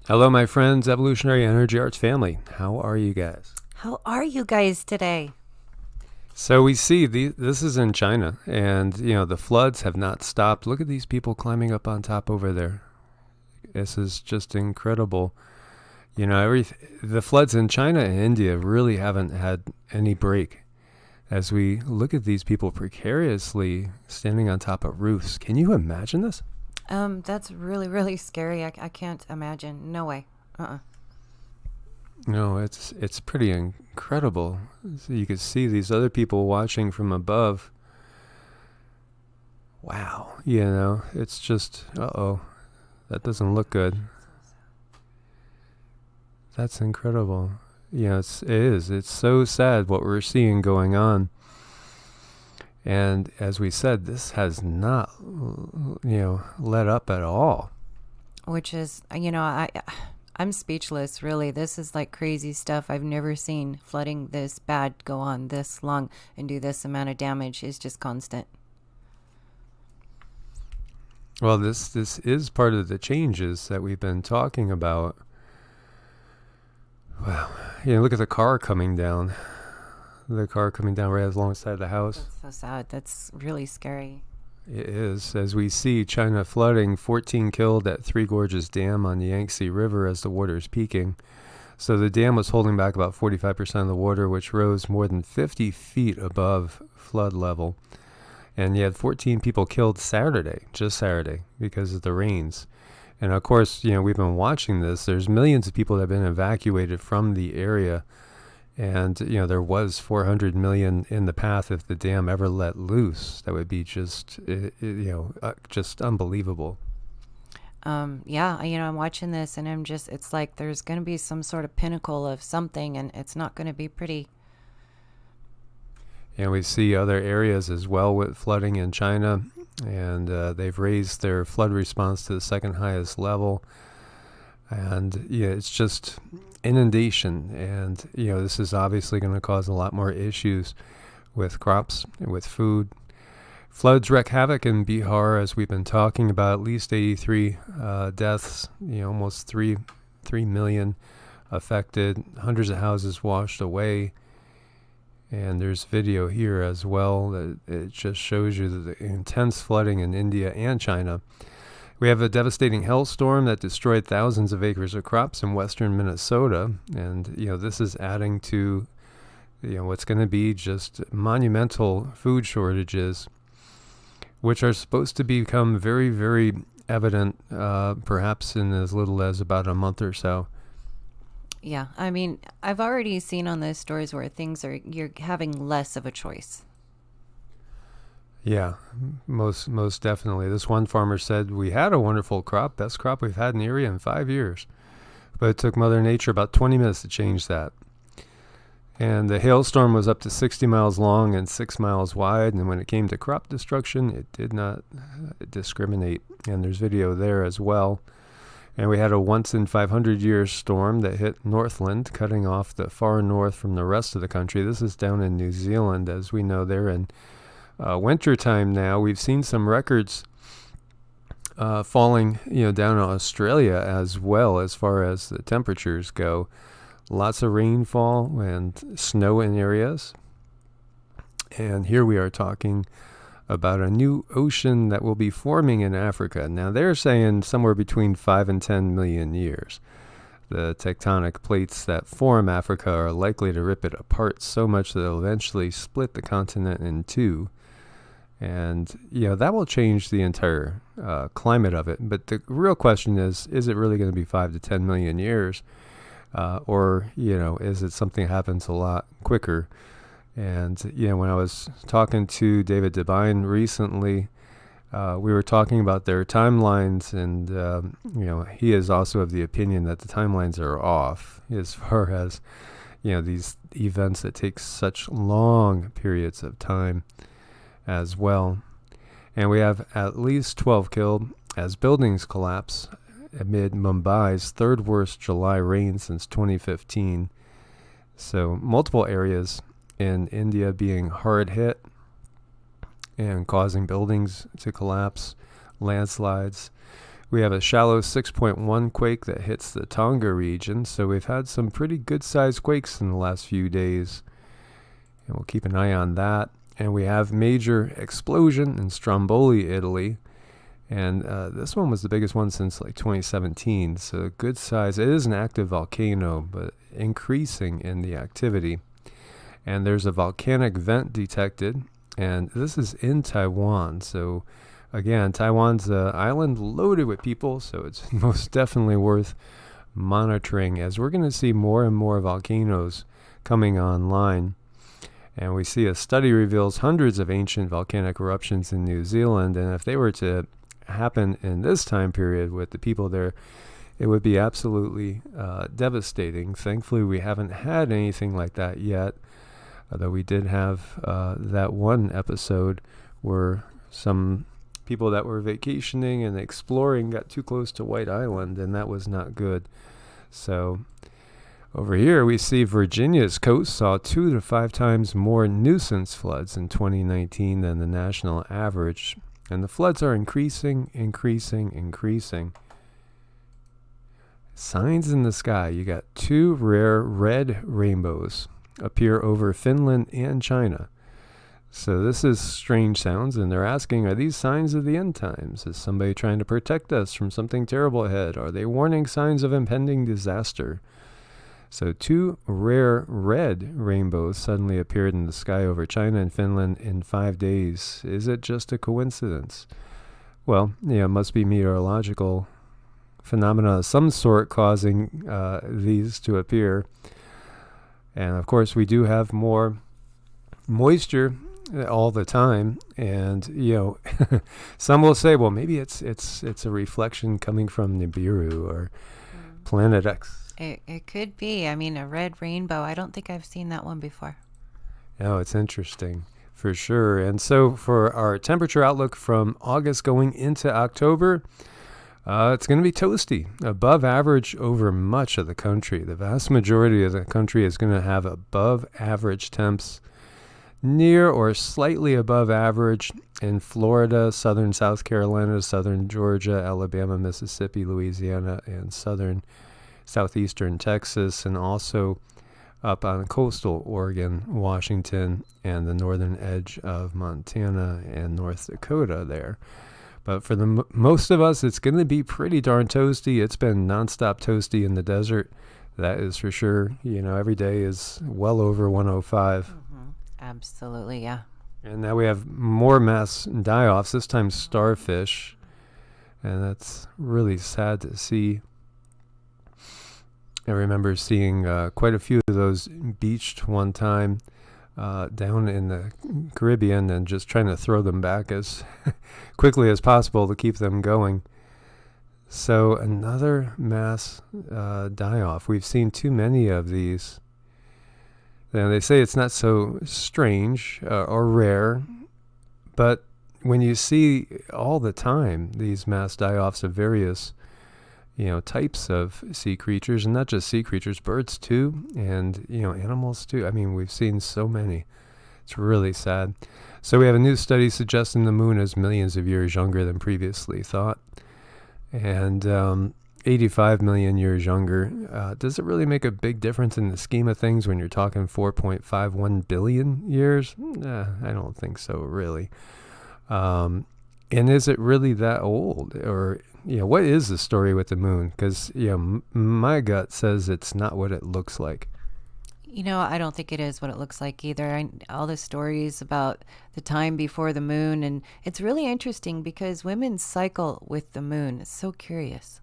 Hello, my friends, Evolutionary Energy Arts family. How are you guys? How are you guys today? So we see this is in China, and the floods have not stopped. Look at these people climbing up on top over there. This is just incredible. The floods in China and India really haven't had any break. As we look at these people precariously standing on top of roofs, can you imagine this? That's really, really scary. I can't imagine. No way. Uh-uh. No, it's pretty incredible. So you can see these other people watching from above. Wow, it's just that doesn't look good. That's incredible. It is. It's so sad what we're seeing going on. And as we said, this has not, let up at all. Which is, I'm speechless, really. This is like crazy stuff. I've never seen flooding this bad go on this long and do this amount of damage. Is just constant. Well, this is part of the changes that we've been talking about. Wow. Look at the car coming down. The car coming down right alongside the house. That's so sad. That's really scary. It is. As we see China flooding, 14 killed at Three Gorges Dam on the Yangtze River as the water is peaking. So the dam was holding back about 45% of the water, which rose more than 50 feet above flood level. And you had 14 people killed just Saturday, because of the rains. And of course, we've been watching this. There's millions of people that have been evacuated from the area. And, there was 400 million in the path if the dam ever let loose. That would be just unbelievable. Yeah, I'm watching this and it's like there's going to be some sort of pinnacle of something and it's not going to be pretty. And we see other areas as well with flooding in China. And they've raised their flood response to the second highest level. And it's just inundation, and this is obviously going to cause a lot more issues with crops, with food. Floods wreak havoc in Bihar, as we've been talking about. At least 83 deaths, almost 3 million affected, hundreds of houses washed away. And there's video here as well that it just shows you the intense flooding in India and China. We have a devastating hailstorm that destroyed thousands of acres of crops in western Minnesota. And, this is adding to, what's going to be just monumental food shortages, which are supposed to become very, very evident, perhaps in as little as about a month or so. Yeah, I mean, I've already seen on those stories where you're having less of a choice. Yeah, most definitely. This one farmer said, "We had a wonderful crop, best crop we've had in the area in 5 years. But it took Mother Nature about 20 minutes to change that." And the hailstorm was up to 60 miles long and 6 miles wide. And when it came to crop destruction, it did not discriminate. And there's video there as well. And we had a once in 500 year storm that hit Northland, cutting off the far north from the rest of the country. This is down in New Zealand, as we know they're in wintertime now. We've seen some records falling, down in Australia as well, as far as the temperatures go. Lots of rainfall and snow in areas. And here we are talking about a new ocean that will be forming in Africa. Now they're saying somewhere between 5 and 10 million years. The tectonic plates that form Africa are likely to rip it apart so much that they'll eventually split the continent in two. And, that will change the entire climate of it. But the real question is it really going to be 5 to 10 million years? Or, is it something that happens a lot quicker? And, when I was talking to David Devine recently, we were talking about their timelines. And, he is also of the opinion that the timelines are off as far as, these events that take such long periods of time as well. And we have at least 12 killed as buildings collapse amid Mumbai's third worst July rain since 2015. So multiple areas in India being hard hit and causing buildings to collapse, landslides. We have a shallow 6.1 quake that hits the Tonga region, so we've had some pretty good-sized quakes in the last few days, and we'll keep an eye on that. And we have major explosion in Stromboli, Italy, and this one was the biggest one since like 2017, so good size. It is an active volcano, but increasing in the activity. And there's a volcanic vent detected, and this is in Taiwan, so again, Taiwan's an island loaded with people, so it's most definitely worth monitoring as we're going to see more and more volcanoes coming online. And we see a study reveals hundreds of ancient volcanic eruptions in New Zealand, and if they were to happen in this time period with the people there, it would be absolutely devastating. Thankfully, we haven't had anything like that yet, although we did have that one episode where some people that were vacationing and exploring got too close to White Island, and that was not good. So over here we see Virginia's coast saw 2 to 5 times more nuisance floods in 2019 than the national average, and the floods are increasing. Signs in the sky. You got 2 rare red rainbows appear over Finland and China. So this is strange sounds, and they're asking, are these signs of the end times? Is somebody trying to protect us from something terrible ahead? Are they warning signs of impending disaster? So 2 rare red rainbows suddenly appeared in the sky over China and Finland in 5 days. Is it just a coincidence? Well, it must be meteorological phenomena of some sort causing these to appear. And of course, we do have more moisture all the time, and some will say, well, maybe it's a reflection coming from Nibiru or Planet X. It could be. I mean, a red rainbow. I don't think I've seen that one before. Oh, it's interesting for sure. And so for our temperature outlook from August going into October, it's going to be toasty, above average over much of the country. The vast majority of the country is going to have above average temps, near or slightly above average in Florida, southern South Carolina, southern Georgia, Alabama, Mississippi, Louisiana, and southeastern Texas, and also up on coastal Oregon, Washington, and the northern edge of Montana and North Dakota there. But for the most of us, it's going to be pretty darn toasty. It's been nonstop toasty in the desert. That is for sure. Every day is well over 105. Mm-hmm. Absolutely, yeah. And now we have more mass die-offs, this time starfish. And that's really sad to see. I remember seeing quite a few of those beached one time down in the Caribbean and just trying to throw them back as quickly as possible to keep them going. So another mass die-off. We've seen too many of these. And they say it's not so strange or rare, but when you see all the time these mass die-offs of various types of sea creatures, and not just sea creatures, birds too, and animals too. I mean, we've seen so many. It's really sad. So we have a new study suggesting the moon is millions of years younger than previously thought, and 85 million years younger. Does it really make a big difference in the scheme of things when you're talking 4.51 billion years? I don't think so, really. And is it really that old? Or, what is the story with the moon? Because, my gut says it's not what it looks like. I don't think it is what it looks like either. All the stories about the time before the moon, and it's really interesting because women cycle with the moon. It's so curious.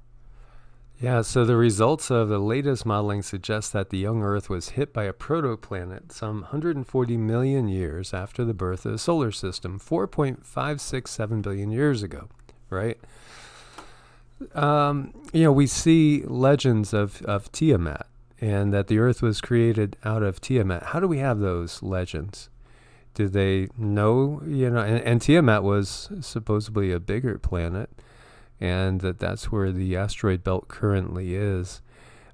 Yeah, so the results of the latest modeling suggest that the young Earth was hit by a protoplanet some 140 million years after the birth of the solar system, 4.567 billion years ago, right? We see legends of Tiamat, and that the Earth was created out of Tiamat. How do we have those legends? Did they know, and Tiamat was supposedly a bigger planet, and that's where the asteroid belt currently is.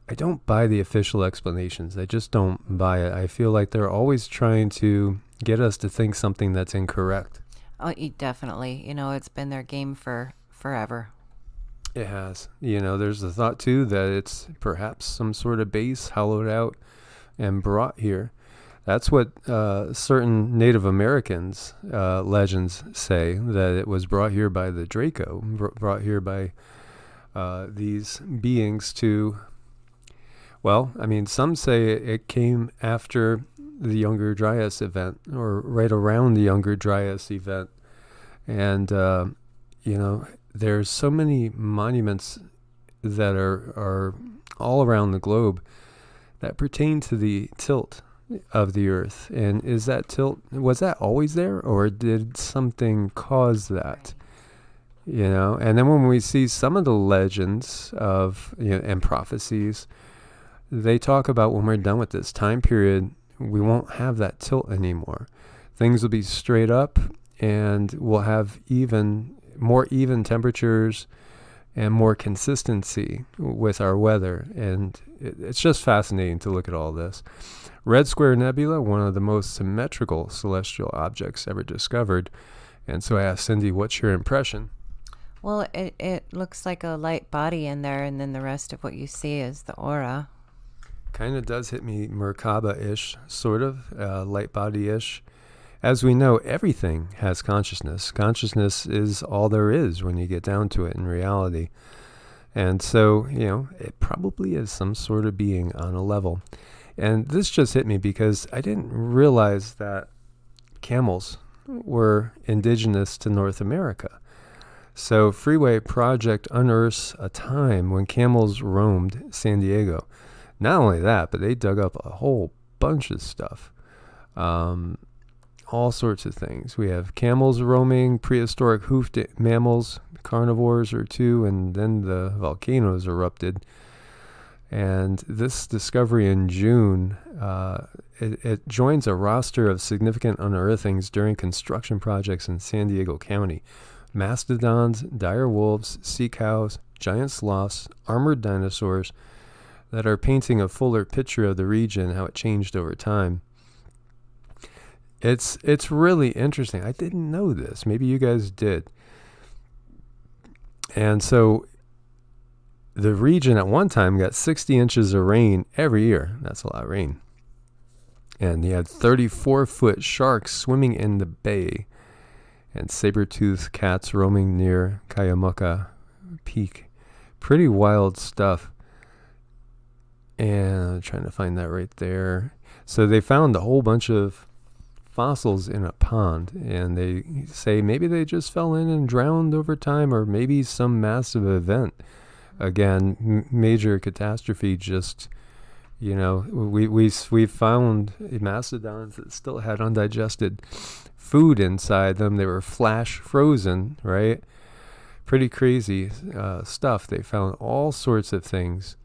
I don't buy the official explanations. I just don't buy it. I feel like they're always trying to get us to think something that's incorrect. Oh, definitely. It's been their game for forever. It has. There's the thought too that it's perhaps some sort of base hollowed out and brought here. That's what certain Native Americans legends say, that it was brought here by the Draco, brought here by these beings to, well, I mean, some say it came after the Younger Dryas event, or right around the Younger Dryas event. And, there's so many monuments that are all around the globe that pertain to the tilt of the earth. And is that tilt, was that always there, or did something cause that? And then when we see some of the legends of, and prophecies, they talk about when we're done with this time period, we won't have that tilt anymore. Things will be straight up, and we'll have more even temperatures and more consistency with our weather. And it's just fascinating to look at all this. Red Square Nebula, one of the most symmetrical celestial objects ever discovered. And so I asked Cindy, what's your impression? Well, it looks like a light body in there, and then the rest of what you see is the aura. Kind of does hit me Merkaba-ish, sort of, light body-ish. As we know, everything has consciousness. Consciousness is all there is when you get down to it in reality. And so, it probably is some sort of being on a level. And this just hit me because I didn't realize that camels were indigenous to North America. So Freeway Project unearths a time when camels roamed San Diego. Not only that, but they dug up a whole bunch of stuff. All sorts of things. We have camels roaming, prehistoric hoofed mammals, carnivores or two, and then the volcanoes erupted. And this discovery in June, it joins a roster of significant unearthings during construction projects in San Diego County. Mastodons, dire wolves, sea cows, giant sloths, armored dinosaurs that are painting a fuller picture of the region, how it changed over time. It's really interesting. I didn't know this. Maybe you guys did. And so the region at one time got 60 inches of rain every year. That's a lot of rain. And you had 34-foot sharks swimming in the bay, and saber-toothed cats roaming near Kayamuka Peak. Pretty wild stuff. And I'm trying to find that right there. So they found a whole bunch of fossils in a pond, and they say maybe they just fell in and drowned over time, or maybe some massive event. Again, major catastrophe. Just, we found mastodons that still had undigested food inside them. They were flash frozen, right? Pretty crazy stuff. They found all sorts of things.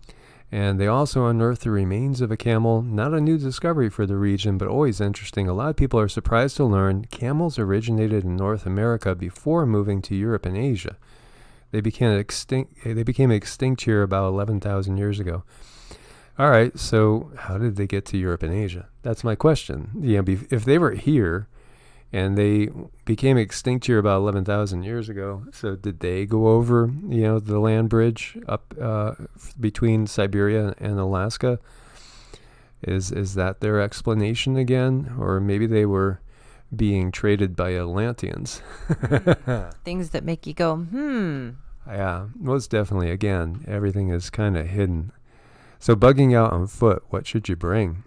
And they also unearthed the remains of a camel. Not a new discovery for the region, but always interesting. A lot of people are surprised to learn camels originated in North America before moving to Europe and Asia. They became extinct here about 11,000 years ago. All right, so how did they get to Europe and Asia? That's my question. If they were here and they became extinct here about 11,000 years ago, so did they go over, the land bridge up between Siberia and Alaska? Is that their explanation again? Or maybe they were being traded by Atlanteans. Things that make you go, Yeah, most definitely. Again, everything is kind of hidden. So bugging out on foot, what should you bring?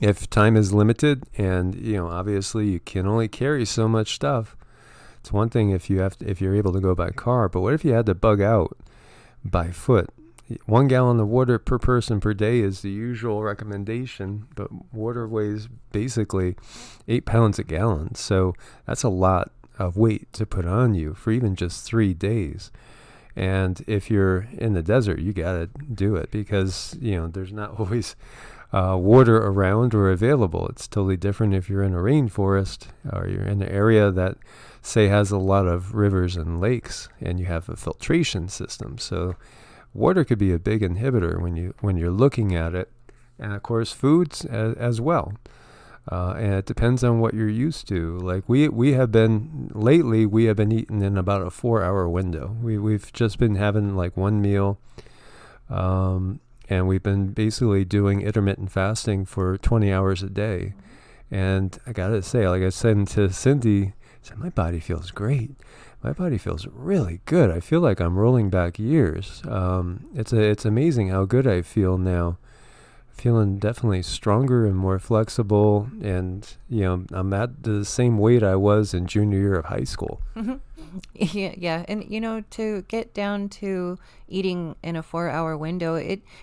If time is limited and, obviously you can only carry so much stuff, it's one thing if you're able to go by car, but what if you had to bug out by foot? 1 gallon of water per person per day is the usual recommendation, but water weighs basically 8 pounds a gallon. So that's a lot of weight to put on you for even just 3 days. And if you're in the desert, you got to do it because, there's not always water around or available. It's totally different if you're in a rainforest or you're in an area that, say, has a lot of rivers and lakes and you have a filtration system. So water could be a big inhibitor when you're looking at it. And of course, foods as well. And it depends on what you're used to. Like we have been eating in about a 4-hour window. We've just been having like one meal, and we've been basically doing intermittent fasting for 20 hours a day. And I gotta say, like I said to Cindy, I said, my body feels great. My body feels really good. I feel like I'm rolling back years. It's amazing how good I feel now. Feeling definitely stronger and more flexible, and I'm at the same weight I was in junior year of high school. Yeah, and to get down to eating in a 4-hour window,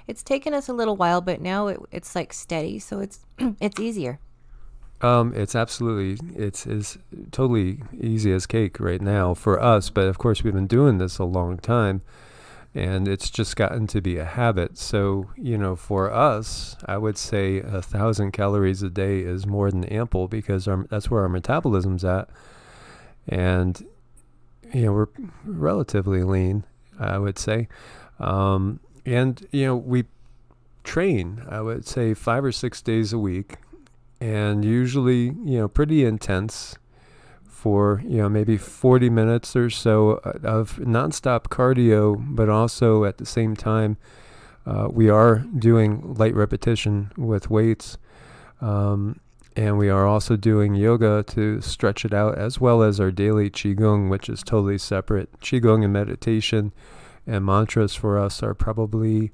it's taken us a little while, but now it's like steady, so it's it's easier. It's totally easy as cake right now for us, but of course we've been doing this a long time. And it's just gotten to be a habit. So, for us, I would say 1,000 calories a day is more than ample, because that's where our metabolism's at. And, we're relatively lean, I would say. We train, I would say 5 or 6 days a week, and usually, pretty intense, for maybe 40 minutes or so of nonstop cardio, but also at the same time we are doing light repetition with weights, and we are also doing yoga to stretch it out, as well as our daily QiGong, which is totally separate. QiGong and meditation and mantras for us are probably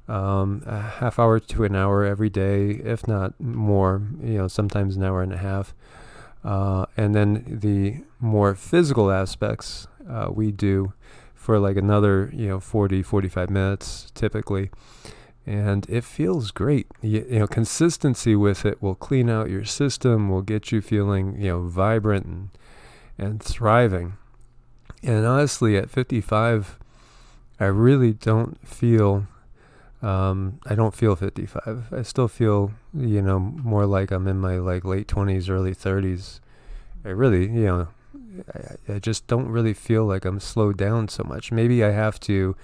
a half hour to an hour every day, if not more, sometimes an hour and a half. And then the more physical aspects we do for like another 40-45 minutes typically, and it feels great. Consistency with it will clean out your system, will get you feeling vibrant and thriving. And honestly, at 55, I really don't feel I don't feel 55. I still feel, more like I'm in my like late 20s, early 30s. I really, I just don't really feel like I'm slowed down so much. Maybe I have to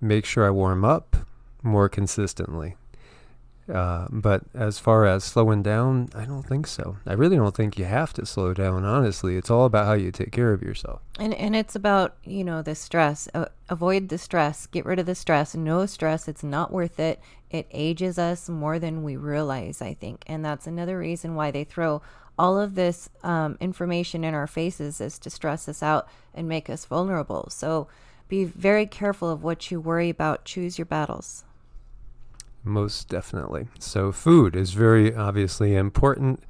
make sure I warm up more consistently. But as far as slowing down, I don't think so. I really don't think you have to slow down, honestly. It's all about how you take care of yourself. And it's about, the stress. Avoid the stress. Get rid of the stress. No stress. It's not worth it. It ages us more than we realize, I think. And that's another reason why they throw all of this information in our faces, is to stress us out and make us vulnerable. So be very careful of what you worry about. Choose your battles. Most definitely. So food is very obviously important.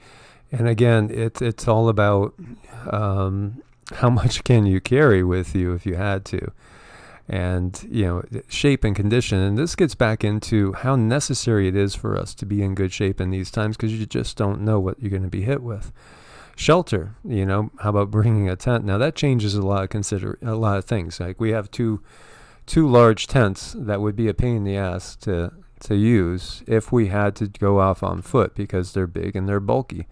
And again, it's all about how much can you carry with you if you had to. And, shape and condition. And this gets back into how necessary it is for us to be in good shape in these times, because you just don't know what you're going to be hit with. Shelter, how about bringing a tent? Now that changes a lot of things. Like we have two large tents that would be a pain in the ass to use if we had to go off on foot, because they're big and they're bulky.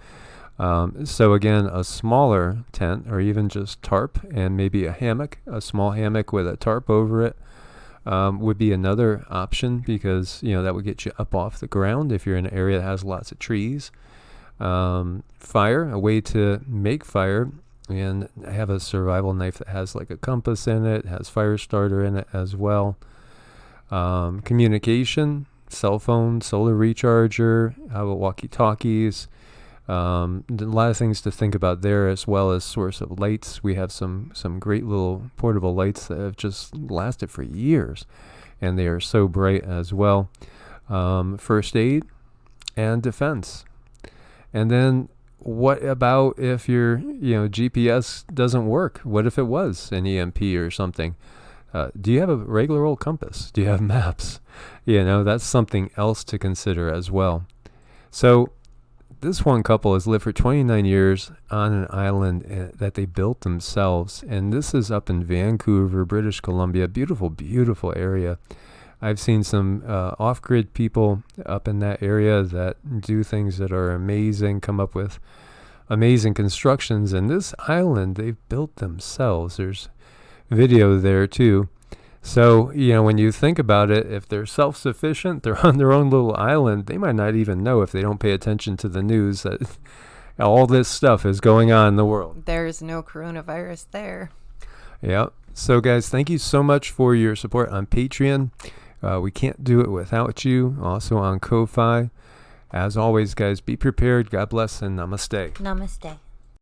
So again, a smaller tent, or even just tarp and maybe a small hammock with a tarp over it, would be another option, because that would get you up off the ground if you're in an area that has lots of trees. Fire, a way to make fire, and I have a survival knife that has like a compass in it, has fire starter in it as well. Communication, cell phone, solar recharger, how about walkie-talkies? A lot of things to think about there, as well as source of lights. We have some great little portable lights that have just lasted for years, and they are so bright as well. First aid and defense. And then what about if your GPS doesn't work? What if it was an EMP or something? Do you have a regular old compass? Do you have maps? That's something else to consider as well. So this one couple has lived for 29 years on an island that they built themselves. And this is up in Vancouver, British Columbia. Beautiful, beautiful area. I've seen some off-grid people up in that area that do things that are amazing, come up with amazing constructions. And this island, they've built themselves. There's video there too. So, when you think about it, if they're self-sufficient, they're on their own little island, they might not even know if they don't pay attention to the news that all this stuff is going on in the world. There's no coronavirus there. Yep. So, guys, thank you so much for your support on Patreon. We can't do it without you. Also on Ko-Fi. As always, guys, be prepared. God bless and namaste. Namaste.